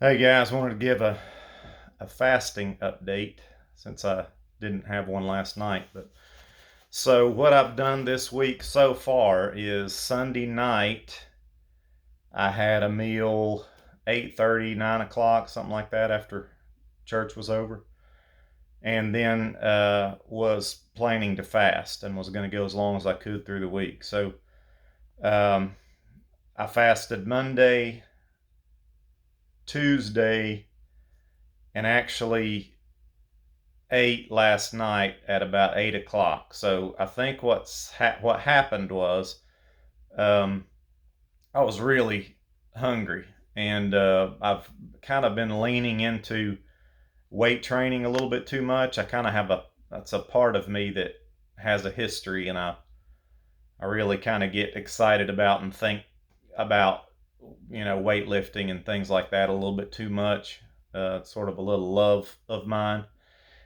Hey guys, wanted to give a fasting update since I didn't have one last night. But so what I've done this week so far is Sunday night I had a meal 8:30, 9 o'clock, something like that after church was over. And then was planning to fast and was going to go as long as I could through the week. So um, I fasted Monday, Tuesday, and actually ate last night at about 8 o'clock. So I think what happened was um, I was really hungry, and I've kind of been leaning into weight training a little bit too much. I kind of have a That's a part of me that has a history, and I really kind of get excited about and think about weightlifting and things like that a little bit too much. It's sort of a little love of mine.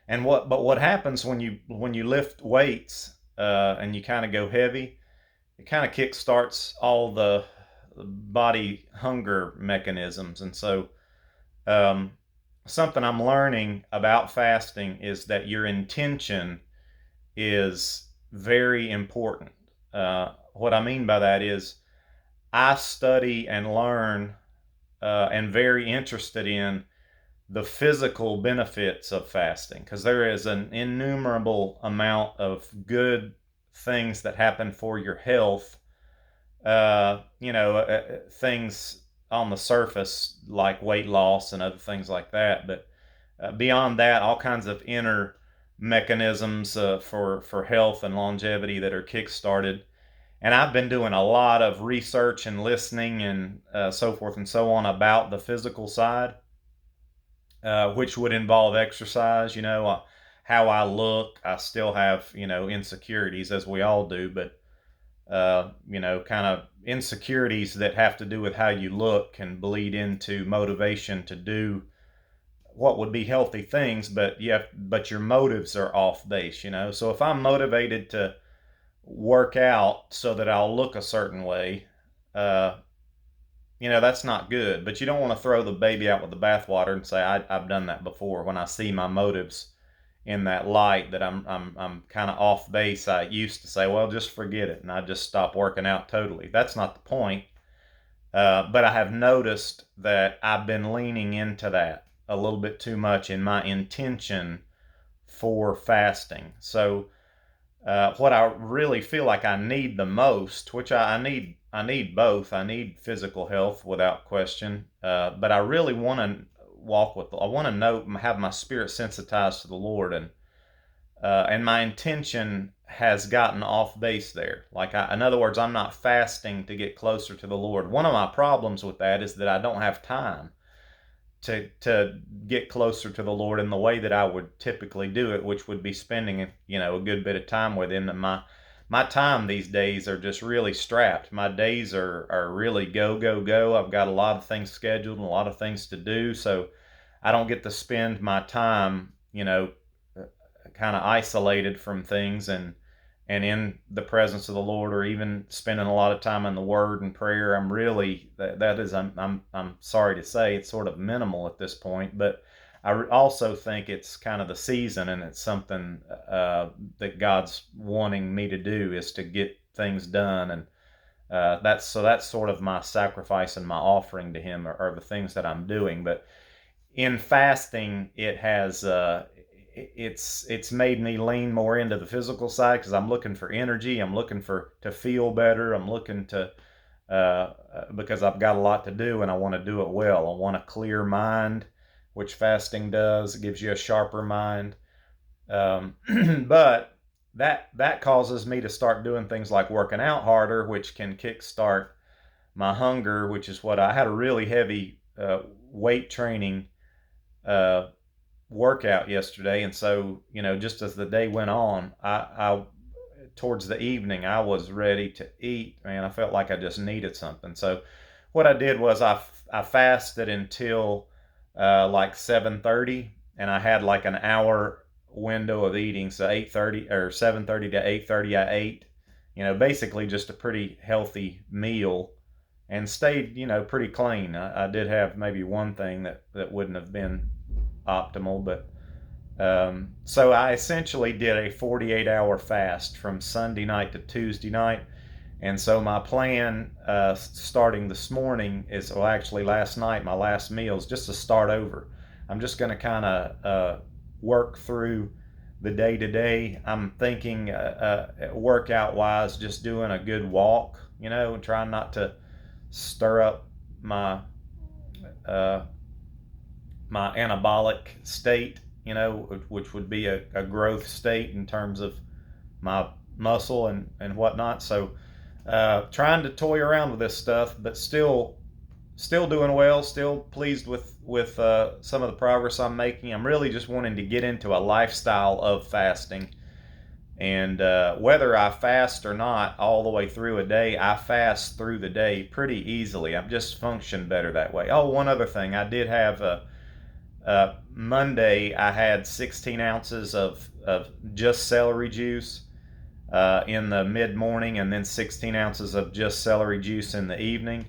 What happens when you lift weights and you kind of go heavy, it kind of kick starts all the body hunger mechanisms. And so um, something I'm learning about fasting is that your intention is very important. What I mean by that is I study and learn and very interested in the physical benefits of fasting, because there is an innumerable amount of good things that happen for your health. Things on the surface like weight loss and other things like that, but beyond that, all kinds of inner mechanisms for health and longevity that are kick-started. And I've been doing a lot of research and listening and so forth and so on about the physical side, which would involve exercise. How I look. I still have insecurities, as we all do, but kind of insecurities that have to do with how you look can bleed into motivation to do what would be healthy things, but your motives are off base. So if I'm motivated to work out so that I'll look a certain way, uh, that's not good. But you don't want to throw the baby out with the bathwater and say I've done that before. When I see my motives in that light, that I'm kind of off base, I used to say, well, just forget it, and I just stop working out totally. That's not the point. But I have noticed that I've been leaning into that a little bit too much in my intention for fasting. So what I really feel like I need the most, which I need both. I need physical health without question, but I really want to I want to have my spirit sensitized to the Lord, and my intention has gotten off base there. In other words, I'm not fasting to get closer to the Lord. One of my problems with that is that I don't have time to get closer to the Lord in the way that I would typically do it, which would be spending a good bit of time with Him. And my time these days are just really strapped. My days are really go go go. I've got a lot of things scheduled and a lot of things to do, so I don't get to spend my time kind of isolated from things and in the presence of the Lord, or even spending a lot of time in the Word and prayer. I'm really that is I'm sorry to say it's sort of minimal at this point, but I also think it's kind of the season, and it's something that God's wanting me to do, is to get things done, and that's sort of my sacrifice and my offering to Him, are the things that I'm doing. But in fasting, it's made me lean more into the physical side, because I'm looking for energy. I'm looking for to feel better. I'm looking to because I've got a lot to do and I want to do it well. I want a clear mind, which fasting does. It gives you a sharper mind. But that causes me to start doing things like working out harder, which can kickstart my hunger, which is what I had a really heavy weight training uh, workout yesterday, and so just as the day went on, I towards the evening I was ready to eat. Man, I felt like I just needed something. So what I did was I fasted until like 7:30, and I had like an hour window of eating. So 8:30 or 7:30 to 8:30 I ate. Basically just a pretty healthy meal. and stayed, pretty clean. I did have maybe one thing that wouldn't have been optimal, but so I essentially did a 48-hour fast from Sunday night to Tuesday night. And so my plan, starting this morning, is, well, actually last night, my last meal is just to start over. I'm just going to kind of work through the day to day. I'm thinking, workout wise, just doing a good walk, and trying not to stir up my uh, my anabolic state, which would be a growth state in terms of my muscle and whatnot. So trying to toy around with this stuff, but still doing well. Still pleased with some of the progress I'm making. I'm really just wanting to get into a lifestyle of fasting, and whether I fast or not all the way through a day, I fast through the day pretty easily. I'm just function better that way. Oh, one other thing, I did have Monday. I had 16 ounces of just celery juice in the mid morning, and then 16 ounces of just celery juice in the evening.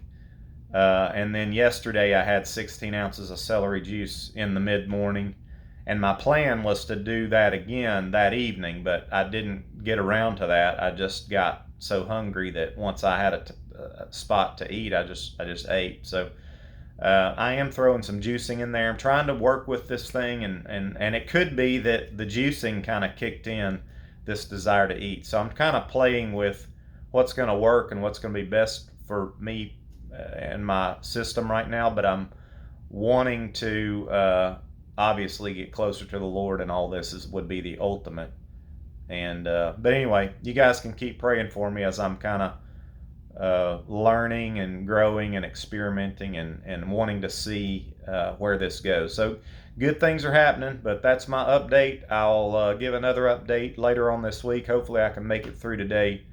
And then yesterday I had 16 ounces of celery juice in the mid morning. And my plan was to do that again that evening, but I didn't get around to that. I just got so hungry that once I had a spot to eat, I just ate. So I am throwing some juicing in there. I'm trying to work with this thing, and it could be that the juicing kind of kicked in this desire to eat. So I'm kind of playing with what's going to work and what's going to be best for me and my system right now. But I'm wanting to obviously get closer to the Lord, and all this would be the ultimate. And but anyway, you guys can keep praying for me as I'm kind of learning and growing and experimenting and wanting to see where this goes. So good things are happening, but that's my update. I'll give another update later on this week. Hopefully I can make it through today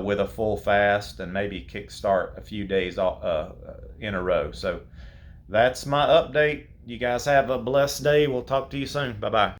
with a full fast and maybe kickstart a few days in a row. So that's my update. You guys have a blessed day. We'll talk to you soon. Bye-bye.